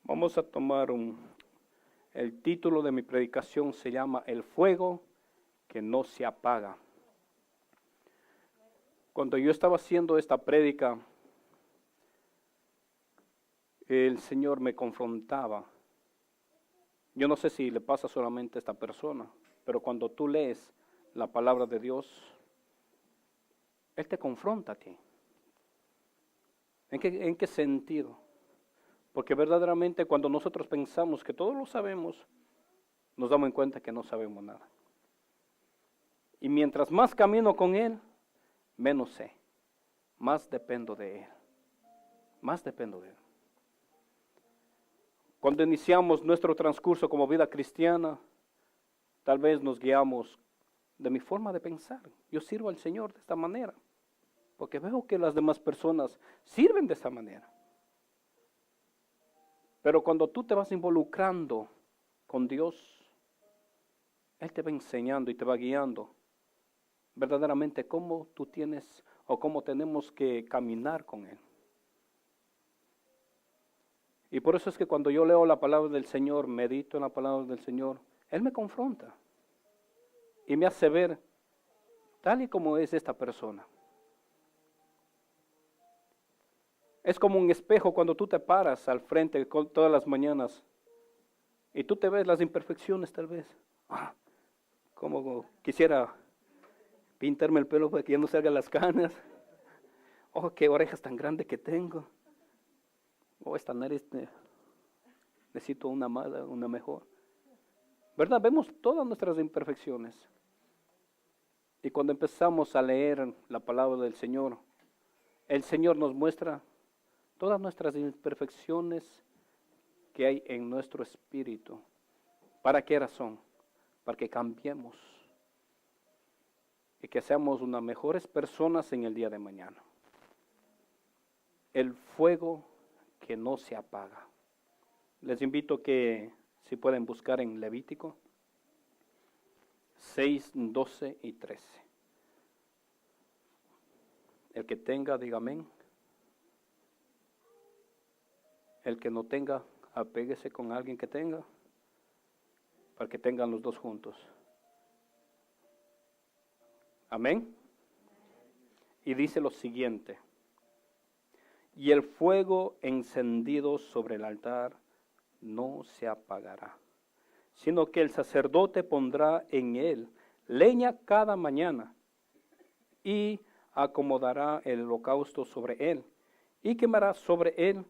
Vamos a tomar el título de mi predicación se llama El fuego que no se apaga. Cuando yo estaba haciendo esta prédica, el Señor me confrontaba. Yo no sé si le pasa solamente a esta persona, pero cuando tú lees la palabra de Dios, Él te confronta a ti. ¿En qué sentido? Porque verdaderamente cuando nosotros pensamos que todo lo sabemos, nos damos en cuenta que no sabemos nada. Y mientras más camino con Él, menos sé. Más dependo de Él. Más dependo de Él. Cuando iniciamos nuestro transcurso como vida cristiana, tal vez nos guiamos de mi forma de pensar. Yo sirvo al Señor de esta manera, porque veo que las demás personas sirven de esa manera. Pero cuando tú te vas involucrando con Dios, Él te va enseñando y te va guiando verdaderamente cómo tú tienes o cómo tenemos que caminar con Él. Y por eso es que cuando yo leo la palabra del Señor, medito en la palabra del Señor, Él me confronta y me hace ver tal y como es esta persona. Es como un espejo cuando tú te paras al frente todas las mañanas y tú te ves las imperfecciones tal vez. Como quisiera pintarme el pelo para que ya no salgan las canas. Oh, qué orejas tan grandes que tengo. Oh, esta nariz necesito una mejor. ¿Verdad? Vemos todas nuestras imperfecciones. Y cuando empezamos a leer la palabra del Señor, el Señor nos muestra todas nuestras imperfecciones que hay en nuestro espíritu. ¿Para qué razón? Para que cambiemos y que seamos unas mejores personas en el día de mañana. El fuego que no se apaga. Les invito que si pueden buscar en Levítico 6, 12 y 13. El que tenga, diga amén. El que no tenga, apéguese con alguien que tenga, para que tengan los dos juntos. Amén. Y dice lo siguiente: y el fuego encendido sobre el altar no se apagará, sino que el sacerdote pondrá en él leña cada mañana y acomodará el holocausto sobre él y quemará sobre él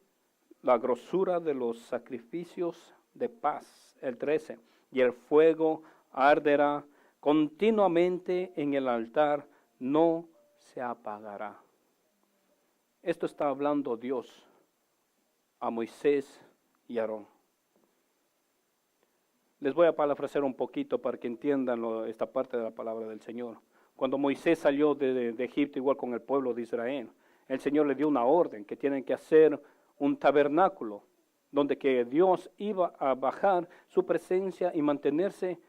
la grosura de los sacrificios de paz. El 13, y el fuego arderá continuamente en el altar, no se apagará. Esto está hablando Dios a Moisés y a Aarón. Les voy a parafrasear un poquito para que entiendan esta parte de la palabra del Señor. Cuando Moisés salió de Egipto igual con el pueblo de Israel, el Señor le dio una orden que tienen que hacer un tabernáculo donde que Dios iba a bajar su presencia y mantenerse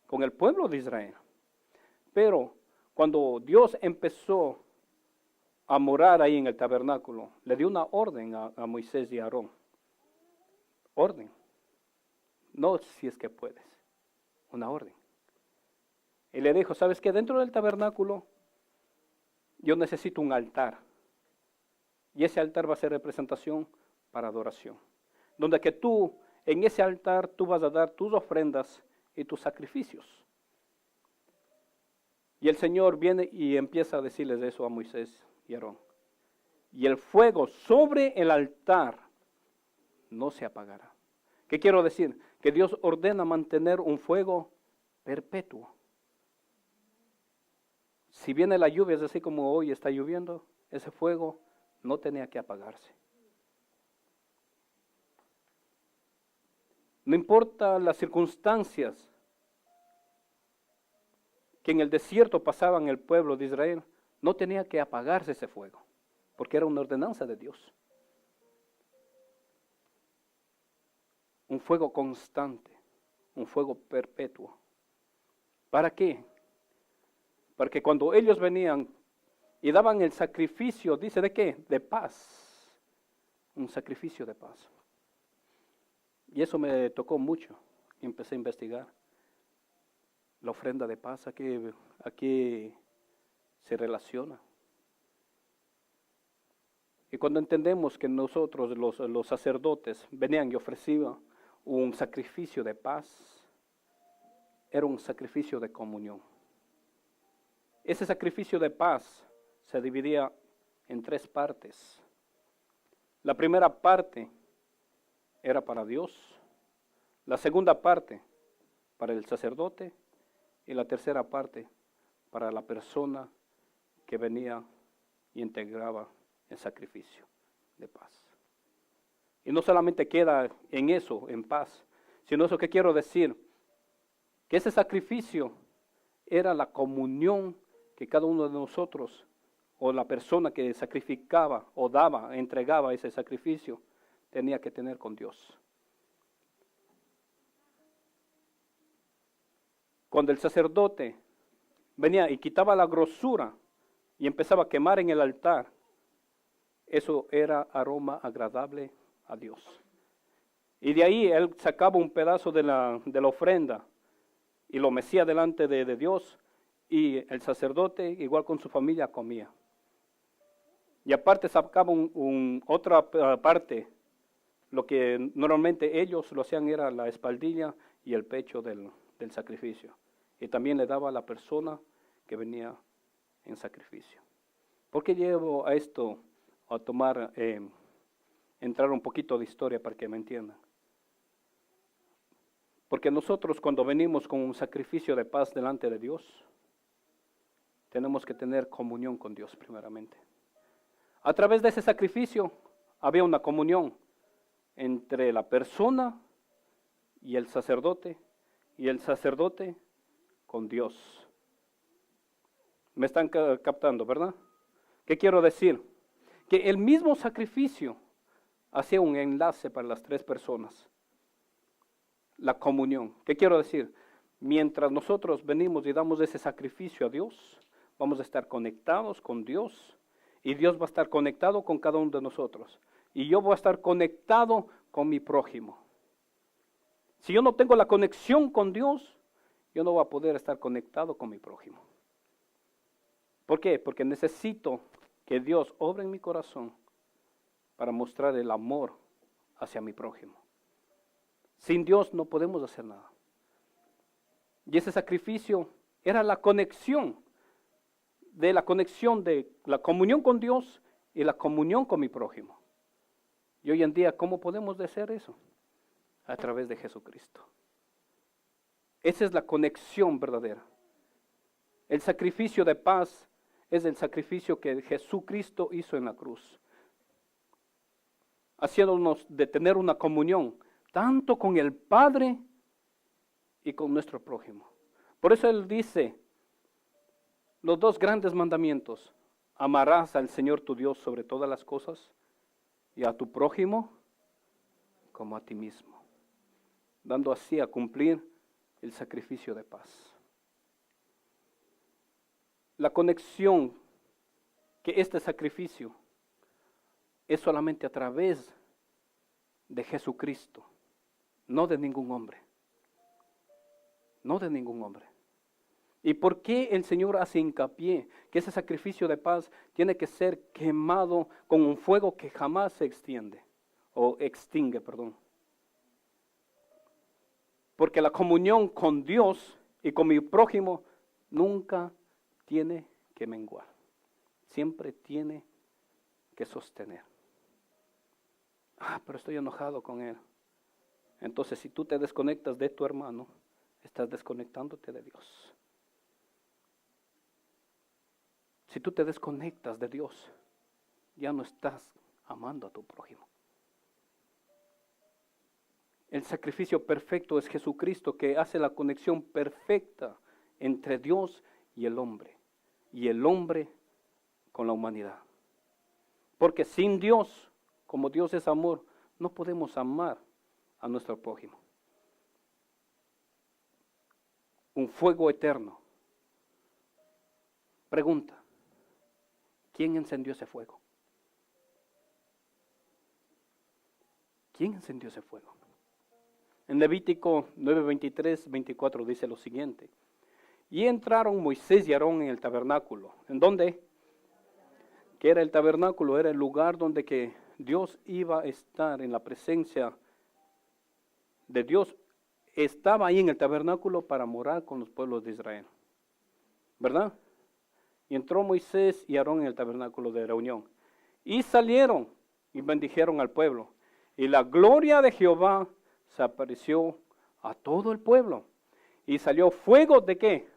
con el pueblo de Israel. Pero cuando Dios empezó a morar ahí en el tabernáculo, le dio una orden a Moisés y a Aarón. Orden. No si es que puedes. Una orden. Y le dijo, ¿sabes qué? Dentro del tabernáculo yo necesito un altar. Y ese altar va a ser representación para adoración. Donde que tú, en ese altar, tú vas a dar tus ofrendas y tus sacrificios. Y el Señor viene y empieza a decirles eso a Moisés y Aarón. Y el fuego sobre el altar no se apagará. ¿Qué quiero decir? Que Dios ordena mantener un fuego perpetuo. Si viene la lluvia, es así como hoy está lloviendo, ese fuego no tenía que apagarse. No importa las circunstancias que en el desierto pasaban el pueblo de Israel, no tenía que apagarse ese fuego, porque era una ordenanza de Dios. Un fuego constante, un fuego perpetuo. ¿Para qué? Para que cuando ellos venían y daban el sacrificio, dice de qué, de paz, un sacrificio de paz. Y eso me tocó mucho. Y empecé a investigar. La ofrenda de paz, ¿a qué se relaciona? Y cuando entendemos que nosotros, los sacerdotes, venían y ofrecían un sacrificio de paz, era un sacrificio de comunión. Ese sacrificio de paz se dividía en 3 partes. La primera parte era para Dios, la segunda parte para el sacerdote y la tercera parte para la persona que venía y integraba el sacrificio de paz. Y no solamente queda en eso, en paz, sino eso que quiero decir, que ese sacrificio era la comunión que cada uno de nosotros, o la persona que sacrificaba o daba, entregaba ese sacrificio, tenía que tener con Dios. Cuando el sacerdote venía y quitaba la grosura y empezaba a quemar en el altar, eso era aroma agradable a Dios. Y de ahí él sacaba un pedazo de la ofrenda y lo mecía delante de Dios, y el sacerdote, igual con su familia, comía. Y aparte sacaba otra parte, lo que normalmente ellos lo hacían era la espaldilla y el pecho del sacrificio. Y también le daba a la persona que venía en sacrificio. ¿Por qué llevo a esto a tomar, entrar un poquito de historia para que me entiendan? Porque nosotros cuando venimos con un sacrificio de paz delante de Dios, tenemos que tener comunión con Dios primeramente. A través de ese sacrificio había una comunión entre la persona y el sacerdote con Dios. ¿Me están captando, verdad? ¿Qué quiero decir? Que el mismo sacrificio hacía un enlace para las 3 personas. La comunión. ¿Qué quiero decir? Mientras nosotros venimos y damos ese sacrificio a Dios, vamos a estar conectados con Dios y Dios va a estar conectado con cada uno de nosotros. Y yo voy a estar conectado con mi prójimo. Si yo no tengo la conexión con Dios, yo no voy a poder estar conectado con mi prójimo. ¿Por qué? Porque necesito que Dios obre en mi corazón para mostrar el amor hacia mi prójimo. Sin Dios no podemos hacer nada. Y ese sacrificio era la conexión de la comunión con Dios y la comunión con mi prójimo. Y hoy en día, ¿cómo podemos hacer eso? A través de Jesucristo. Esa es la conexión verdadera. El sacrificio de paz es el sacrificio que Jesucristo hizo en la cruz, haciéndonos de tener una comunión tanto con el Padre y con nuestro prójimo. Por eso Él dice, los 2 grandes mandamientos: amarás al Señor tu Dios sobre todas las cosas y a tu prójimo como a ti mismo, dando así a cumplir el sacrificio de paz. La conexión que este sacrificio es solamente a través de Jesucristo, no de ningún hombre. No de ningún hombre. ¿Y por qué el Señor hace hincapié que ese sacrificio de paz tiene que ser quemado con un fuego que jamás se extingue? Porque la comunión con Dios y con mi prójimo nunca tiene que menguar. Siempre tiene que sostener. Pero estoy enojado con él. Entonces, si tú te desconectas de tu hermano, estás desconectándote de Dios. Si tú te desconectas de Dios, ya no estás amando a tu prójimo. El sacrificio perfecto es Jesucristo, que hace la conexión perfecta entre Dios y el hombre con la humanidad. Porque sin Dios, como Dios es amor, no podemos amar a nuestro prójimo. Un fuego eterno. Pregunta: ¿quién encendió ese fuego? ¿Quién encendió ese fuego? En Levítico 9, 23, 24 dice lo siguiente. Y entraron Moisés y Aarón en el tabernáculo. ¿En dónde? Que era el tabernáculo, era el lugar donde que Dios iba a estar en la presencia de Dios. Estaba ahí en el tabernáculo para morar con los pueblos de Israel. ¿Verdad? Y entró Moisés y Aarón en el tabernáculo de reunión. Y salieron y bendijeron al pueblo. Y la gloria de Jehová se apareció a todo el pueblo. Y salió fuego ¿de qué?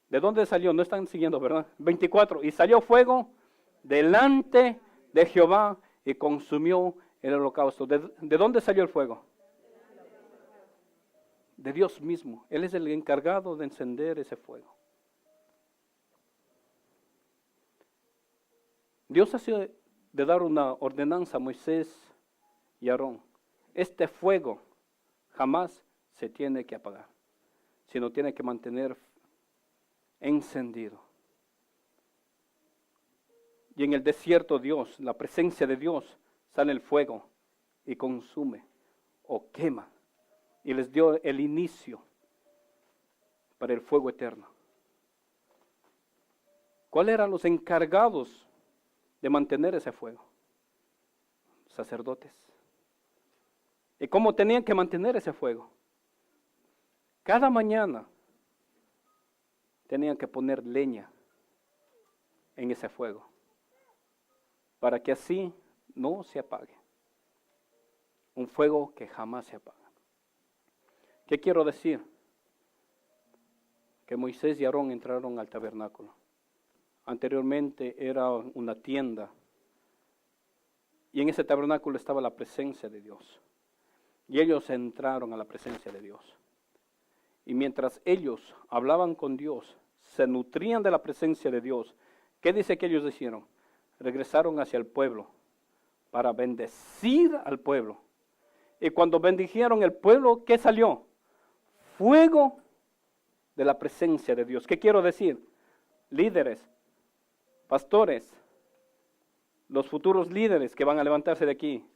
¿De dónde salió? No están siguiendo, ¿verdad? 24. Y salió fuego delante de Jehová y consumió el holocausto. ¿De dónde salió el fuego? De Dios mismo. Él es el encargado de encender ese fuego. Dios ha sido de dar una ordenanza a Moisés y Aarón. Este fuego jamás se tiene que apagar, sino tiene que mantener encendido. Y en el desierto Dios, la presencia de Dios, sale el fuego y consume o quema. Y les dio el inicio para el fuego eterno. ¿Cuáles eran los encargados de mantener ese fuego? Sacerdotes. ¿Y cómo tenían que mantener ese fuego? Cada mañana tenían que poner leña en ese fuego, para que así no se apague. Un fuego que jamás se apaga. ¿Qué quiero decir? Que Moisés y Aarón entraron al tabernáculo. Anteriormente era una tienda. Y en ese tabernáculo estaba la presencia de Dios. Y ellos entraron a la presencia de Dios. Y mientras ellos hablaban con Dios, se nutrían de la presencia de Dios. ¿Qué dice que ellos hicieron? Regresaron hacia el pueblo para bendecir al pueblo. Y cuando bendijeron el pueblo, ¿qué salió? Fuego de la presencia de Dios. ¿Qué quiero decir? Líderes, pastores, los futuros líderes que van a levantarse de aquí.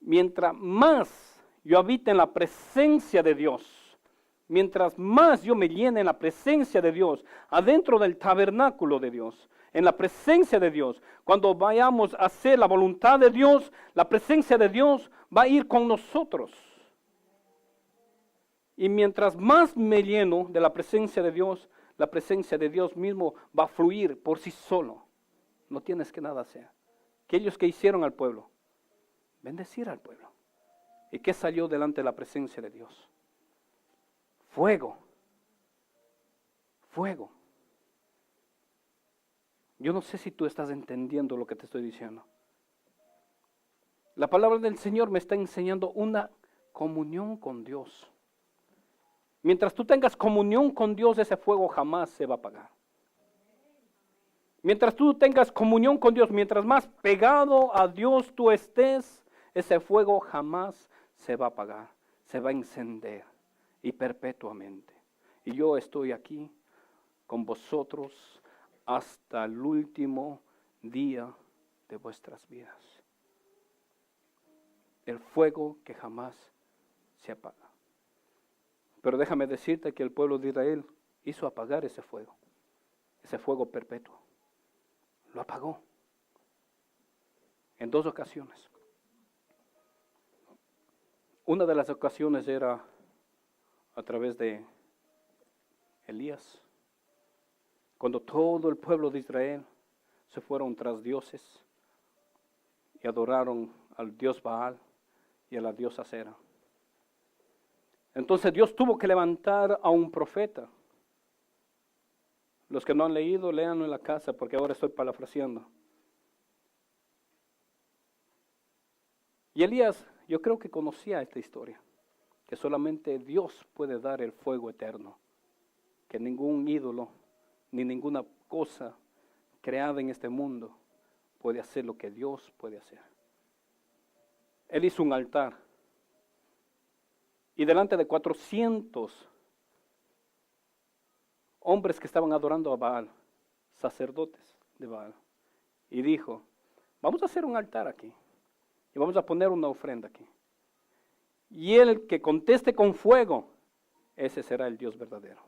Mientras más yo habite en la presencia de Dios, mientras más yo me llene en la presencia de Dios, adentro del tabernáculo de Dios, en la presencia de Dios, cuando vayamos a hacer la voluntad de Dios, la presencia de Dios va a ir con nosotros. Y mientras más me lleno de la presencia de Dios, la presencia de Dios mismo va a fluir por sí solo. No tienes que nada hacer. Aquellos que hicieron al pueblo, bendecir al pueblo. ¿Y qué salió delante de la presencia de Dios? Fuego. Fuego. Yo no sé si tú estás entendiendo lo que te estoy diciendo. La palabra del Señor me está enseñando una comunión con Dios. Mientras tú tengas comunión con Dios, ese fuego jamás se va a apagar. Mientras tú tengas comunión con Dios, mientras más pegado a Dios tú estés, ese fuego jamás se va a apagar, se va a encender y perpetuamente. Y yo estoy aquí con vosotros hasta el último día de vuestras vidas. El fuego que jamás se apaga. Pero déjame decirte que el pueblo de Israel hizo apagar ese fuego perpetuo. Lo apagó en 2 ocasiones. Una de las ocasiones era a través de Elías, cuando todo el pueblo de Israel se fueron tras dioses y adoraron al dios Baal y a la diosa Acera. Entonces Dios tuvo que levantar a un profeta. Los que no han leído, léanlo en la casa, porque ahora estoy parafraseando. Y Elías, yo creo que conocía esta historia, que solamente Dios puede dar el fuego eterno, que ningún ídolo, ni ninguna cosa creada en este mundo puede hacer lo que Dios puede hacer. Él hizo un altar, y delante de 400 hombres que estaban adorando a Baal, sacerdotes de Baal, y dijo, vamos a hacer un altar aquí, y vamos a poner una ofrenda aquí. Y el que conteste con fuego, ese será el Dios verdadero.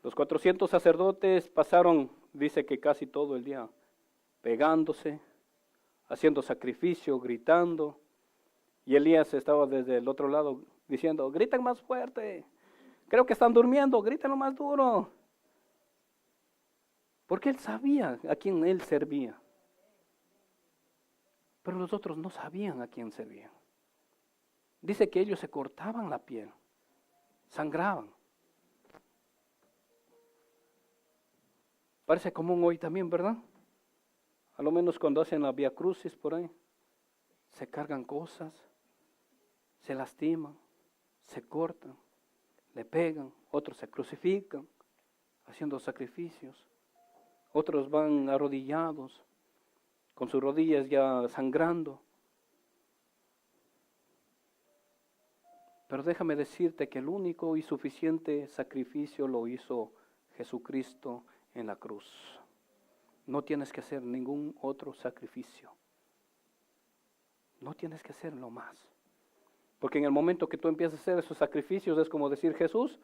Los 400 sacerdotes pasaron, dice que casi todo el día, pegándose, haciendo sacrificio, gritando. Y Elías estaba desde el otro lado diciendo, griten más fuerte, creo que están durmiendo, griten más duro. Porque él sabía a quién él servía. Pero los otros no sabían a quién servían. Dice que ellos se cortaban la piel, sangraban. Parece común hoy también, ¿verdad? A lo menos cuando hacen la Vía Crucis por ahí, se cargan cosas, se lastiman, se cortan, le pegan, otros se crucifican, haciendo sacrificios. Otros van arrodillados, con sus rodillas ya sangrando. Pero déjame decirte que el único y suficiente sacrificio lo hizo Jesucristo en la cruz. No tienes que hacer ningún otro sacrificio. No tienes que hacerlo más. Porque en el momento que tú empiezas a hacer esos sacrificios es como decir, Jesús,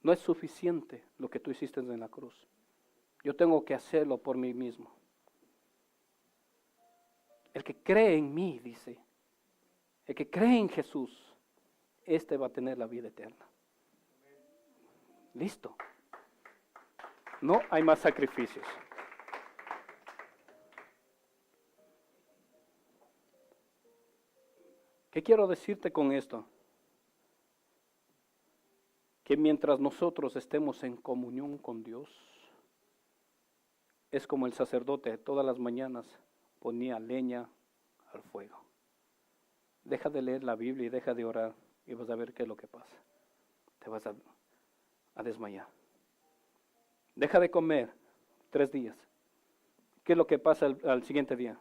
no es suficiente lo que tú hiciste en la cruz. Yo tengo que hacerlo por mí mismo. El que cree en mí, dice, el que cree en Jesús, este va a tener la vida eterna. Listo. No hay más sacrificios. ¿Qué quiero decirte con esto? Que mientras nosotros estemos en comunión con Dios, es como el sacerdote todas las mañanas ponía leña al fuego. Deja de leer la Biblia y deja de orar y vas a ver qué es lo que pasa. Te vas a desmayar. Deja de comer 3 días. ¿Qué es lo que pasa al siguiente día?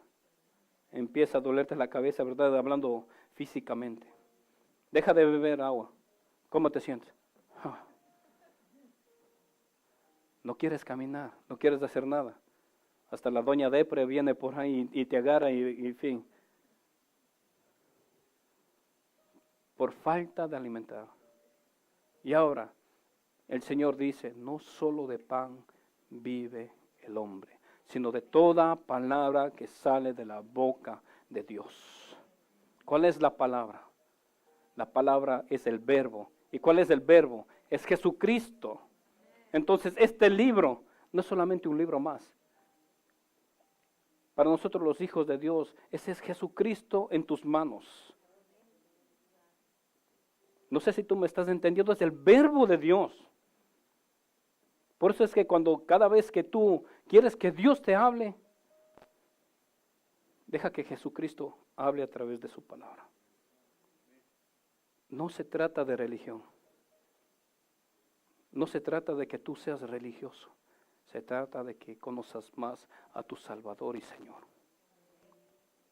Empieza a dolerte la cabeza, ¿verdad? Hablando físicamente. Deja de beber agua. ¿Cómo te sientes? No quieres caminar, no quieres hacer nada. Hasta la doña Depre viene por ahí y te agarra y en fin. Por falta de alimentar. Y ahora, el Señor dice, no solo de pan vive el hombre, sino de toda palabra que sale de la boca de Dios. ¿Cuál es la palabra? La palabra es el verbo. ¿Y cuál es el verbo? Es Jesucristo. Entonces, este libro no es solamente un libro más. Para nosotros los hijos de Dios, ese es Jesucristo en tus manos. No sé si tú me estás entendiendo, es el verbo de Dios. Por eso es que cada vez que tú quieres que Dios te hable, deja que Jesucristo hable a través de su palabra. No se trata de religión. No se trata de que tú seas religioso. Se trata de que conozcas más a tu Salvador y Señor.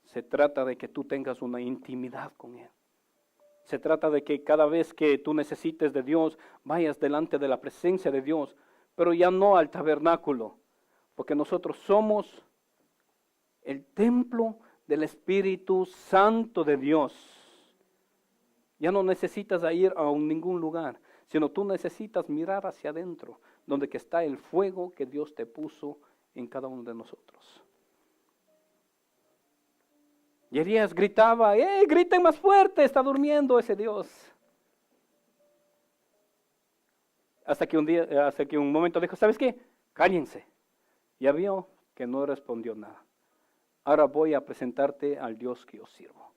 Se trata de que tú tengas una intimidad con Él. Se trata de que cada vez que tú necesites de Dios, vayas delante de la presencia de Dios, pero ya no al tabernáculo, porque nosotros somos el templo del Espíritu Santo de Dios. Ya no necesitas ir a ningún lugar, sino tú necesitas mirar hacia adentro, donde que está el fuego que Dios te puso en cada uno de nosotros. Y Elías gritaba, griten más fuerte, está durmiendo ese Dios. Hasta que un momento dijo, ¿sabes qué? Cállense. Ya vio que no respondió nada. Ahora voy a presentarte al Dios que yo sirvo.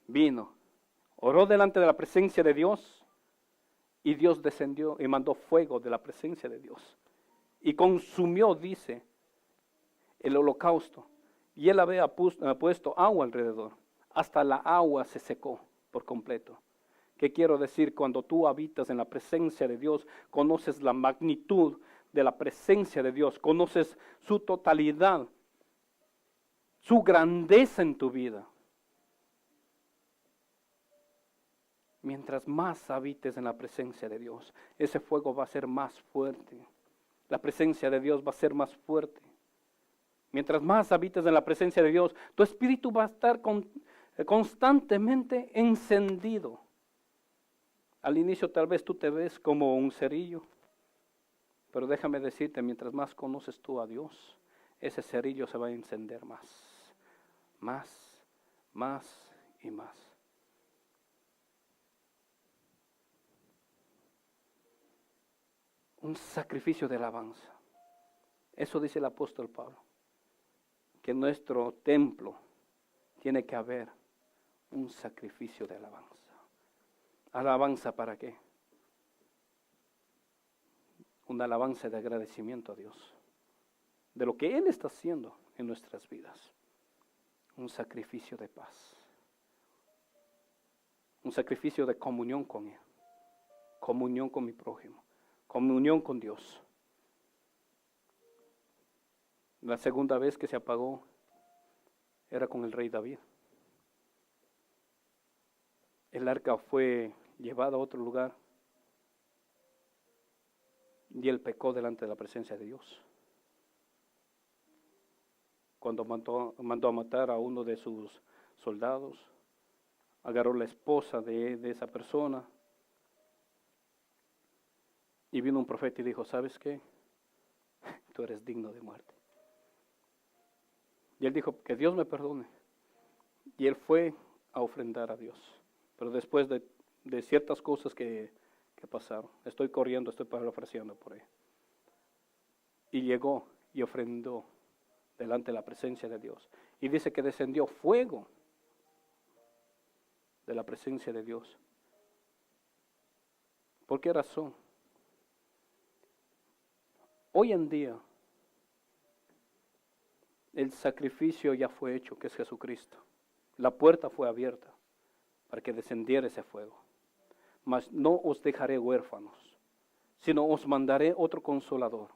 Vino, oró delante de la presencia de Dios, y Dios descendió y mandó fuego de la presencia de Dios. Y consumió, dice, el holocausto. Y él había puesto agua alrededor. Hasta la agua se secó por completo. ¿Qué quiero decir? Cuando tú habitas en la presencia de Dios, conoces la magnitud de la presencia de Dios. Conoces su totalidad, su grandeza en tu vida. Mientras más habites en la presencia de Dios, ese fuego va a ser más fuerte. La presencia de Dios va a ser más fuerte. Mientras más habites en la presencia de Dios, tu espíritu va a estar constantemente encendido. Al inicio tal vez tú te ves como un cerillo, pero déjame decirte, mientras más conoces tú a Dios, ese cerillo se va a encender más, más y más. Un sacrificio de alabanza. Eso dice el apóstol Pablo, que en nuestro templo tiene que haber un sacrificio de alabanza. ¿Alabanza para qué? Una alabanza de agradecimiento a Dios, de lo que Él está haciendo en nuestras vidas. Un sacrificio de paz. Un sacrificio de comunión con Él. Comunión con mi prójimo. Comunión con Dios. La segunda vez que se apagó era con el rey David. El arca fue llevada a otro lugar y él pecó delante de la presencia de Dios. Cuando mandó a matar a uno de sus soldados, agarró la esposa de esa persona y vino un profeta y dijo, ¿sabes qué? Tú eres digno de muerte. Y él dijo, que Dios me perdone. Y él fue a ofrendar a Dios. Pero después de ciertas cosas que pasaron, estoy corriendo, estoy parafraseando por ahí. Y llegó y ofrendó delante de la presencia de Dios. Y dice que descendió fuego de la presencia de Dios. ¿Por qué razón? Hoy en día, el sacrificio ya fue hecho, que es Jesucristo. La puerta fue abierta para que descendiera ese fuego. Mas no os dejaré huérfanos, sino os mandaré otro consolador.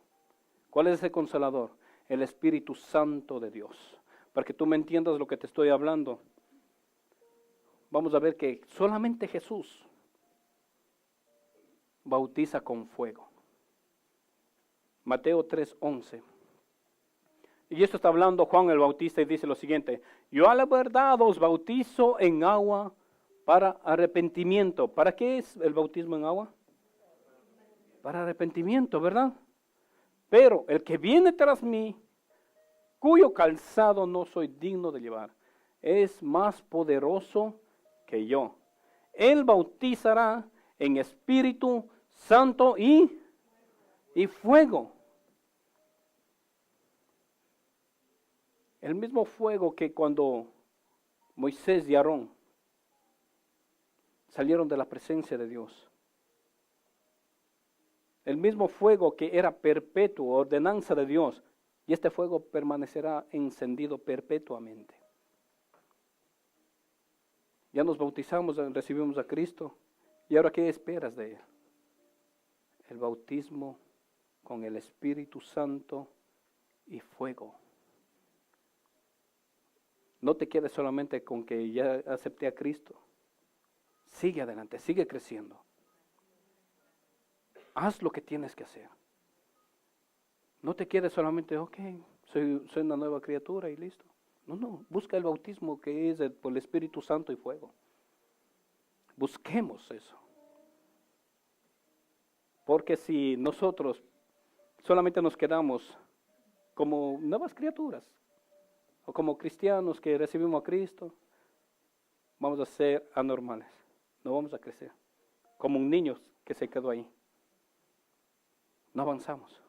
¿Cuál es ese consolador? El Espíritu Santo de Dios. Para que tú me entiendas lo que te estoy hablando, vamos a ver que solamente Jesús bautiza con fuego. Mateo 3:11. Y esto está hablando Juan el Bautista y dice lo siguiente: yo a la verdad os bautizo en agua para arrepentimiento. ¿Para qué es el bautismo en agua? Para arrepentimiento, ¿verdad? Pero el que viene tras mí, cuyo calzado no soy digno de llevar, es más poderoso que yo. Él bautizará en Espíritu Santo y fuego. El mismo fuego que cuando Moisés y Aarón salieron de la presencia de Dios. El mismo fuego que era perpetuo, ordenanza de Dios. Y este fuego permanecerá encendido perpetuamente. Ya nos bautizamos, recibimos a Cristo. ¿Y ahora qué esperas de Él? El bautismo con el Espíritu Santo y fuego. No te quedes solamente con que ya acepté a Cristo. Sigue adelante, sigue creciendo. Haz lo que tienes que hacer. No te quedes solamente, ok, soy una nueva criatura y listo. No, busca el bautismo que es por el Espíritu Santo y fuego. Busquemos eso. Porque si nosotros solamente nos quedamos como nuevas criaturas, o como cristianos que recibimos a Cristo, vamos a ser anormales. No vamos a crecer. Como un niño que se quedó ahí. No avanzamos.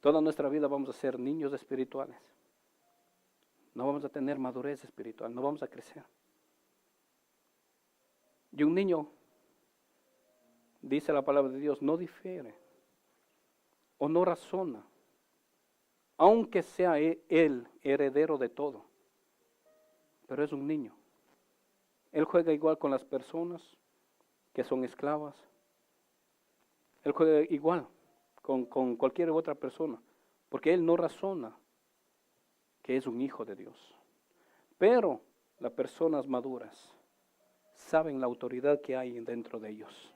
Toda nuestra vida vamos a ser niños espirituales. No vamos a tener madurez espiritual. No vamos a crecer. Y un niño, dice la palabra de Dios, no difiere o no razona, aunque sea él heredero de todo, pero es un niño. Él juega igual con las personas que son esclavas. Él juega igual con cualquier otra persona, porque él no razona que es un hijo de Dios. Pero las personas maduras saben la autoridad que hay dentro de ellos.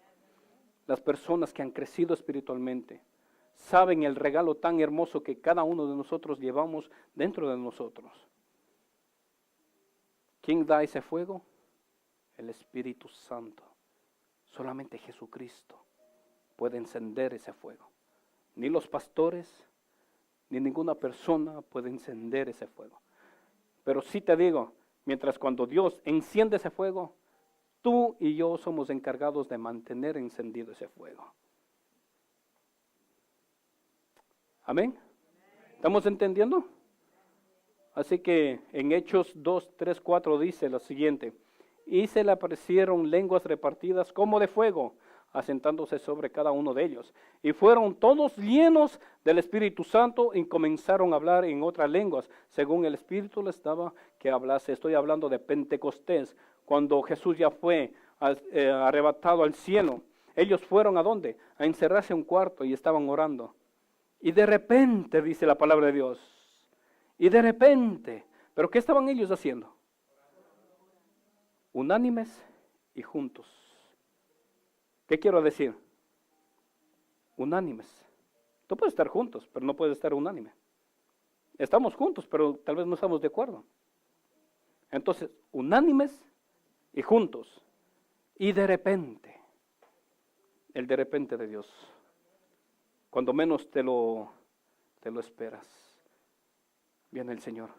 Las personas que han crecido espiritualmente saben el regalo tan hermoso que cada uno de nosotros llevamos dentro de nosotros. ¿Quién da ese fuego? El Espíritu Santo. Solamente Jesucristo puede encender ese fuego. Ni los pastores, ni ninguna persona puede encender ese fuego. Pero sí te digo, mientras cuando Dios enciende ese fuego, tú y yo somos encargados de mantener encendido ese fuego. Amén. ¿Estamos entendiendo? Así que en Hechos 2, 3, 4 dice lo siguiente: y se le aparecieron lenguas repartidas como de fuego, asentándose sobre cada uno de ellos. Y fueron todos llenos del Espíritu Santo y comenzaron a hablar en otras lenguas, según el Espíritu les daba que hablase. Estoy hablando de Pentecostés, cuando Jesús ya fue arrebatado al cielo. Ellos fueron ¿a dónde? A encerrarse en un cuarto y estaban orando. Y de repente, dice la palabra de Dios, y de repente, ¿pero qué estaban ellos haciendo? Unánimes y juntos. ¿Qué quiero decir? Unánimes. Tú puedes estar juntos, pero no puedes estar unánime. Estamos juntos, pero tal vez no estamos de acuerdo. Entonces, unánimes y juntos. Y de repente, el de repente de Dios, cuando menos te lo esperas, viene el Señor.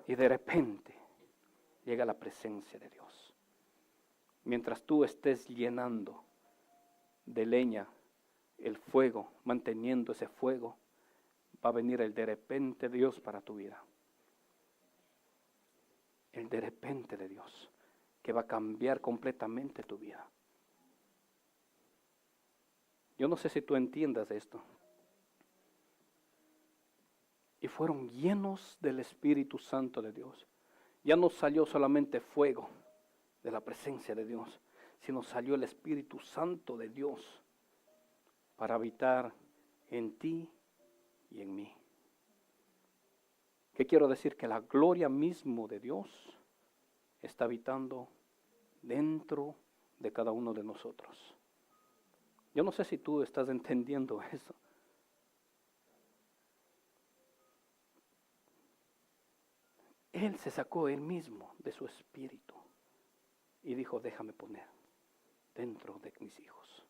Y de repente llega la presencia de Dios. Mientras tú estés llenando de leña el fuego, manteniendo ese fuego, va a venir el de repente de Dios para tu vida. El de repente de Dios, que va a cambiar completamente tu vida. Yo no sé si tú entiendas esto. Y fueron llenos del Espíritu Santo de Dios. Ya no salió solamente fuego de la presencia de Dios, sino salió el Espíritu Santo de Dios para habitar en ti y en mí. ¿Qué quiero decir? Que la gloria mismo de Dios está habitando dentro de cada uno de nosotros. Yo no sé si tú estás entendiendo eso. Él se sacó él mismo de su espíritu y dijo: déjame poner dentro de mis hijos.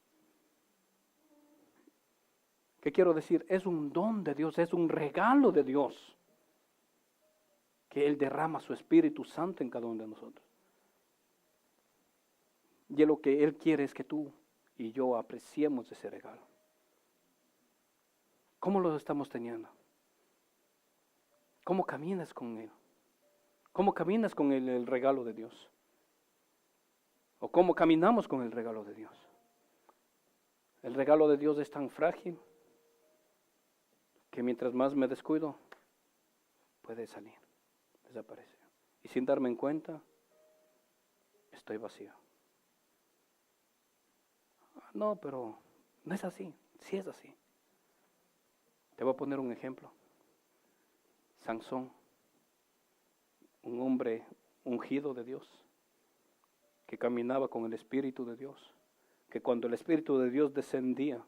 ¿Qué quiero decir? Es un don de Dios, es un regalo de Dios, que Él derrama su Espíritu Santo en cada uno de nosotros. Y lo que Él quiere es que tú y yo apreciemos ese regalo. ¿Cómo lo estamos teniendo? ¿Cómo caminas con Él? ¿Cómo caminas con el regalo de Dios? ¿O cómo caminamos con el regalo de Dios? El regalo de Dios es tan frágil que mientras más me descuido, puede salir, desaparecer. Y sin darme en cuenta, estoy vacío. No, pero no es así. Sí es así. Te voy a poner un ejemplo. Sansón, un hombre ungido de Dios, que caminaba con el Espíritu de Dios, que cuando el Espíritu de Dios descendía,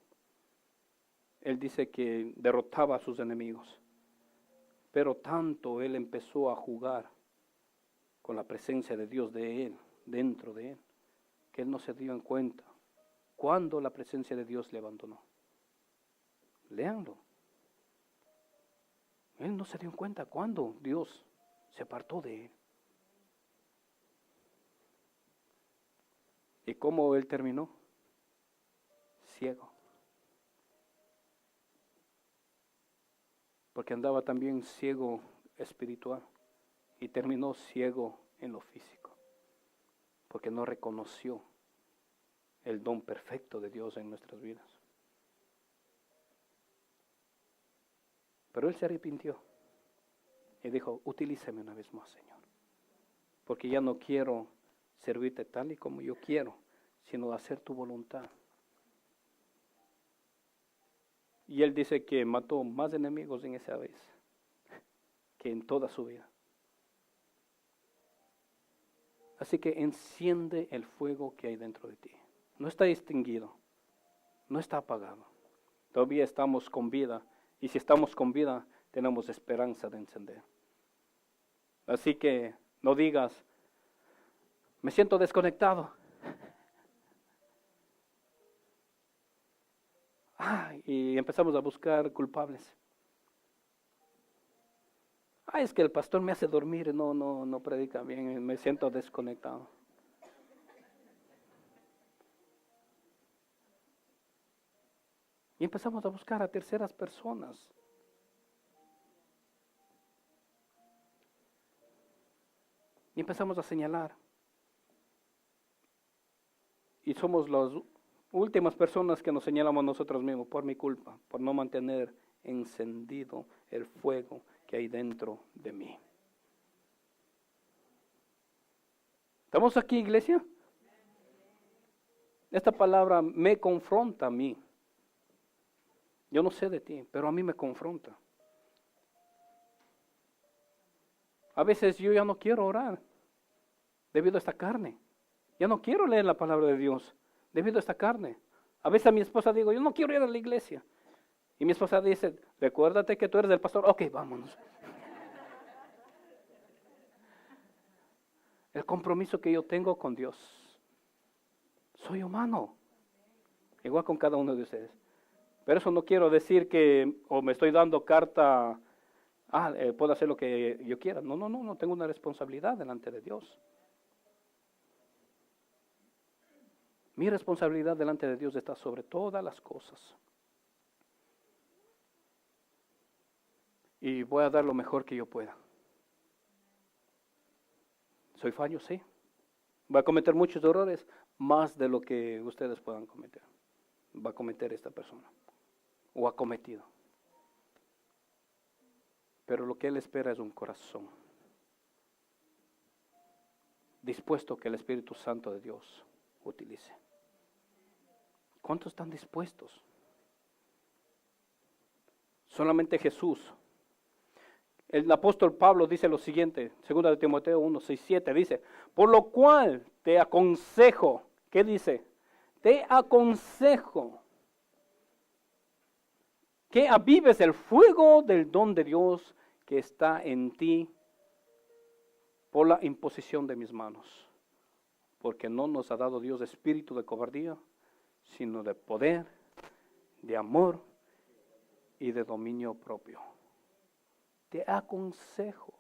él dice que derrotaba a sus enemigos. Pero tanto él empezó a jugar con la presencia de Dios de él, dentro de él, que él no se dio en cuenta cuando la presencia de Dios le abandonó. Léanlo. Él no se dio en cuenta cuando Dios se apartó de él. ¿Y cómo él terminó? Ciego. Porque andaba también ciego espiritual y terminó ciego en lo físico, porque no reconoció el don perfecto de Dios en nuestras vidas. Pero él se arrepintió y dijo: utilízame una vez más, Señor, porque ya no quiero servirte tal y como yo quiero, sino hacer tu voluntad. Y él dice que mató más enemigos en esa vez que en toda su vida. Así que enciende el fuego que hay dentro de ti. No está extinguido, no está apagado. Todavía estamos con vida, y si estamos con vida, tenemos esperanza de encender. Así que No digas, me siento desconectado. Y empezamos a buscar culpables. Es que el pastor me hace dormir, no predica bien, me siento desconectado. Y empezamos a buscar a terceras personas. Y empezamos a señalar. Y somos las últimas personas que nos señalamos nosotros mismos por mi culpa, por no mantener encendido el fuego que hay dentro de mí. ¿Estamos aquí, iglesia? Esta palabra me confronta a mí. Yo no sé de ti, pero a mí me confronta. A veces yo ya no quiero orar debido a esta carne. Ya no quiero leer la palabra de Dios debido a esta carne. A veces a mi esposa digo, yo no quiero ir a la iglesia. Y mi esposa dice, recuérdate que tú eres el pastor. Ok, vámonos. El compromiso que yo tengo con Dios. Soy humano. Igual con cada uno de ustedes. Pero eso no quiero decir que o me estoy dando carta, puedo hacer lo que yo quiera. No, tengo una responsabilidad delante de Dios. Mi responsabilidad delante de Dios está sobre todas las cosas. Y voy a dar lo mejor que yo pueda. ¿Soy fallo? Sí. Voy a cometer muchos errores, más de lo que ustedes puedan cometer. Va a cometer esta persona. O ha cometido. Pero lo que Él espera es un corazón dispuesto que el Espíritu Santo de Dios utilice. ¿Cuántos están dispuestos? Solamente Jesús. El apóstol Pablo dice lo siguiente, 2 de Timoteo 1, 6, 7, dice, por lo cual te aconsejo, ¿qué dice? Te aconsejo que avives el fuego del don de Dios que está en ti por la imposición de mis manos. Porque no nos ha dado Dios espíritu de cobardía, sino de poder, de amor y de dominio propio. Te aconsejo,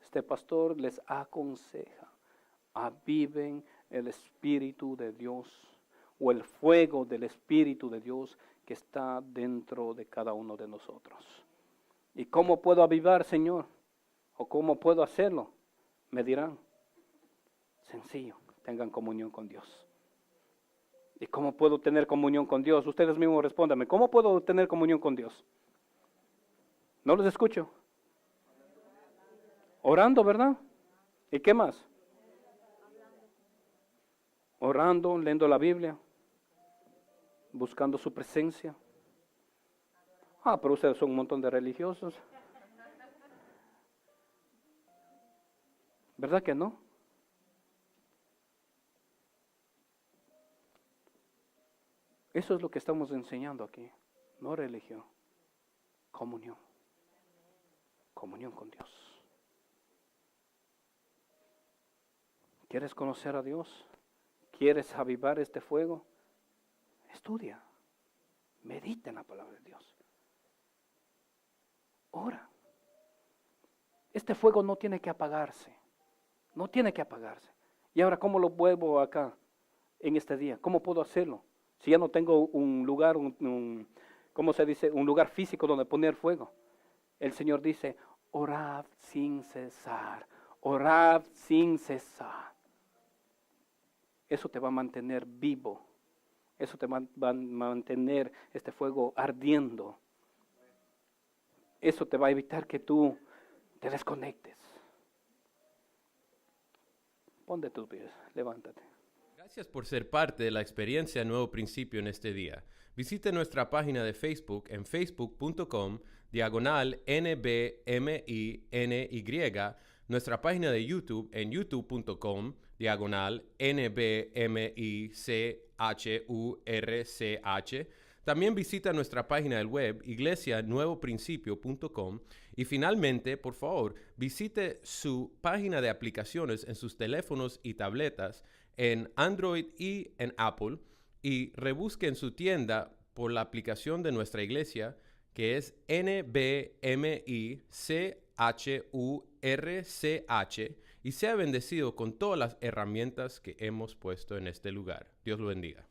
este pastor les aconseja, aviven el Espíritu de Dios o el fuego del Espíritu de Dios que está dentro de cada uno de nosotros. ¿Y cómo puedo avivar, Señor? ¿O cómo puedo hacerlo? Me dirán, sencillo, tengan comunión con Dios. ¿Y cómo puedo tener comunión con Dios? Ustedes mismos respóndanme, ¿cómo puedo tener comunión con Dios? No los escucho. Orando, ¿verdad? ¿Y qué más? Orando, leyendo la Biblia, buscando su presencia. Pero ustedes son un montón de religiosos. ¿Verdad que no? Eso es lo que estamos enseñando aquí. No religión, comunión. Comunión con Dios. ¿Quieres conocer a Dios? ¿Quieres avivar este fuego? Estudia. Medita en la palabra de Dios. Ora. Este fuego no tiene que apagarse. No tiene que apagarse. Y ahora, ¿cómo lo vuelvo acá en este día? ¿Cómo puedo hacerlo? Si ya no tengo un lugar, ¿cómo se dice? Un lugar físico donde poner fuego. El Señor dice, orad sin cesar. Orad sin cesar. Eso te va a mantener vivo. Eso te va a mantener este fuego ardiendo. Eso te va a evitar que tú te desconectes. Ponte tus pies, levántate. Gracias por ser parte de la experiencia Nuevo Principio en este día. Visite nuestra página de Facebook en facebook.com/NBMINY, nuestra página de YouTube en youtube.com/NBMICHURCH, También visita nuestra página del web iglesianuevoprincipio.com y finalmente, por favor, visite su página de aplicaciones en sus teléfonos y tabletas en Android y en Apple y rebusque en su tienda por la aplicación de nuestra iglesia que es NBMICHURCH y sea bendecido con todas las herramientas que hemos puesto en este lugar. Dios lo bendiga.